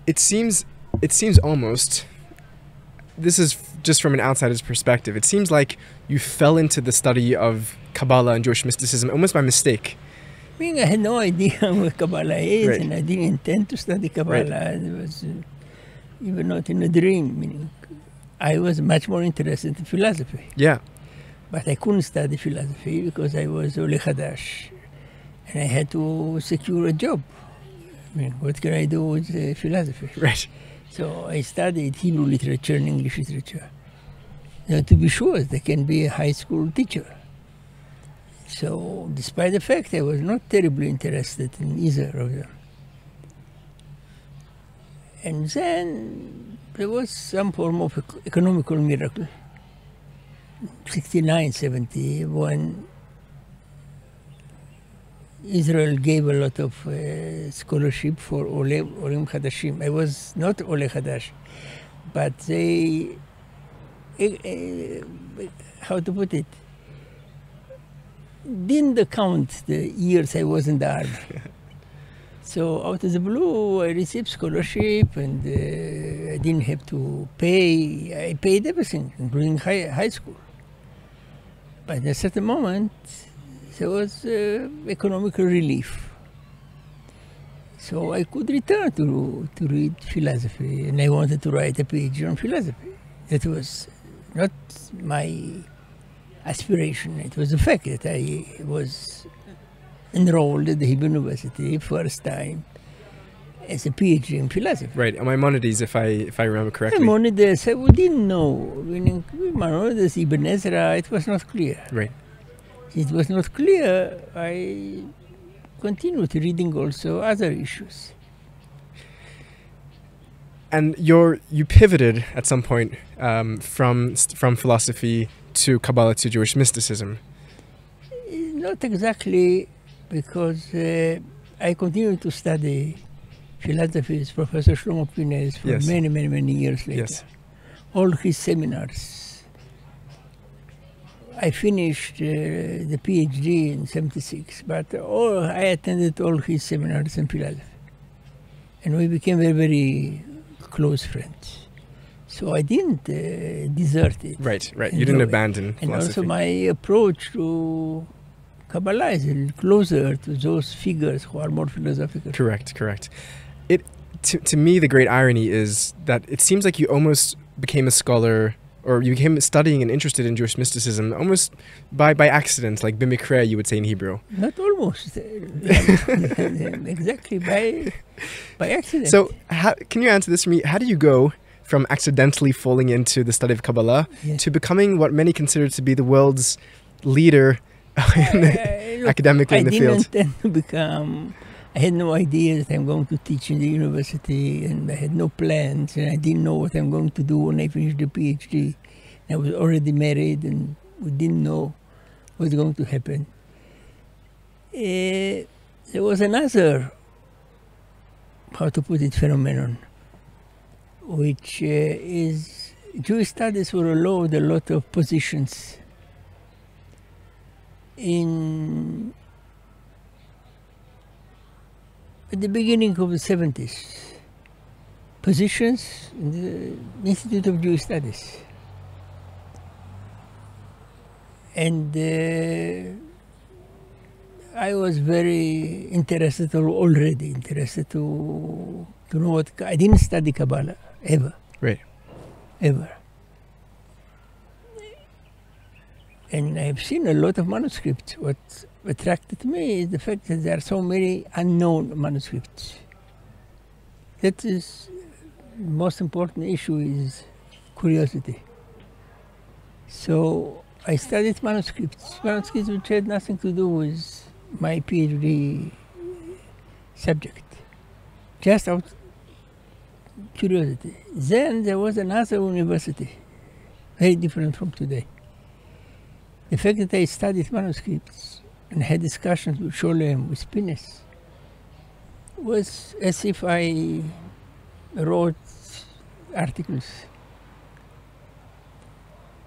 it seems almost, this is just from an outsider's perspective, it seems like you fell into the study of Kabbalah and Jewish mysticism almost by mistake. I mean, I had no idea what Kabbalah is, Right. and I didn't intend to study Kabbalah. Right. It was even not in a dream. Meaning, I was much more interested in philosophy. Yeah. But I couldn't study philosophy because I was Ole Hadash, and I had to secure a job. I mean, what can I do with philosophy? Right. So I studied Hebrew literature and English literature. Now, to be sure, I can be a high school teacher. So, despite the fact I was not terribly interested in either of them. And then there was some form of economical miracle. 69, 70, when Israel gave a lot of scholarship for Olim Hadashim. I was not Ole Hadash, but they, how to put it, didn't count the years I was in the army. So out of the blue, I received scholarship, and I didn't have to pay. I paid everything, including high school. But at a certain moment, there was economical relief. So I could return to read philosophy, and I wanted to write a PhD on philosophy. That was not my aspiration. It was the fact that I was enrolled at the Hebrew University first time as a PhD in philosophy. Right. And Maimonides, if I remember correctly. Maimonides, we didn't know. Meaning, Maimonides, Ibn Ezra, it was not clear. Right. It was not clear. I continued reading also other issues. And you pivoted at some point from philosophy to Kabbalah to Jewish mysticism. Not exactly, because I continued to study philosophy with Professor Shlomo Pines for Yes. many years later. Yes. All his seminars. I finished the PhD in 76, but I attended all his seminars in philosophy. And we became very close friends. So I didn't desert it. Right. You didn't abandon And philosophy. also my approach to Kabbalah is a little closer to those figures who are more philosophical. Correct. To me, the great irony is that it seems like you almost became a scholar, or you became studying and interested in Jewish mysticism almost by accident, like b'mikreh, you would say in Hebrew. Not almost. Exactly, by accident. So can you answer this for me? How do you go from accidentally falling into the study of Kabbalah to becoming what many consider to be the world's leader academically in the field? I didn't intend to become. I had no idea that I'm going to teach in the university, and I had no plans, and I didn't know what I'm going to do when I finished the PhD. I was already married, and we didn't know what was going to happen. There was another, how to put it, phenomenon, which is Jewish studies were allowed a lot of positions at the beginning of the 70s, positions in the Institute of Jewish Studies. And I was very already interested to know what. I didn't study Kabbalah, ever. Right. Ever. And I've seen a lot of manuscripts. What attracted me is the fact that there are so many unknown manuscripts. That is the most important issue, is curiosity. So I studied manuscripts which had nothing to do with my PhD subject, just out of curiosity. Then there was another university, very different from today. The fact that I studied manuscripts and had discussions with Sholem, with Pines, was as if I wrote articles.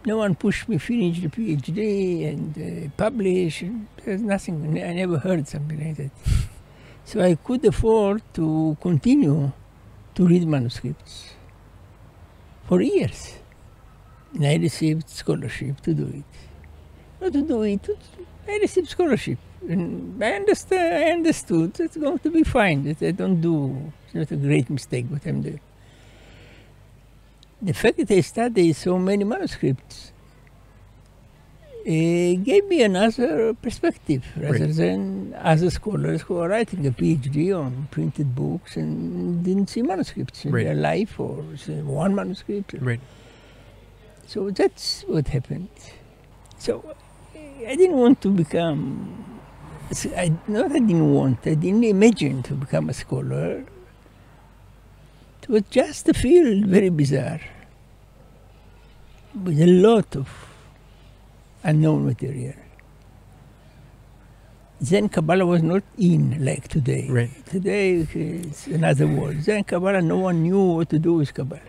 No one pushed me to finish the PhD and publish. There's nothing. I never heard something like that. So I could afford to continue to read manuscripts for years. And I received scholarship to do it. Not to do it, I received scholarship. And I understood it's going to be fine, that I don't do, it's not a great mistake what I'm doing. The fact that I studied so many manuscripts gave me another perspective, rather than other scholars who are writing a PhD on printed books and didn't see manuscripts in their life, or one manuscript. Right. So that's what happened. So I didn't want to become, I didn't imagine to become a scholar. It was just a field very bizarre, with a lot of unknown material. Then Kabbalah was not in like today. Right. Today it's another world. Then Kabbalah, no one knew what to do with Kabbalah.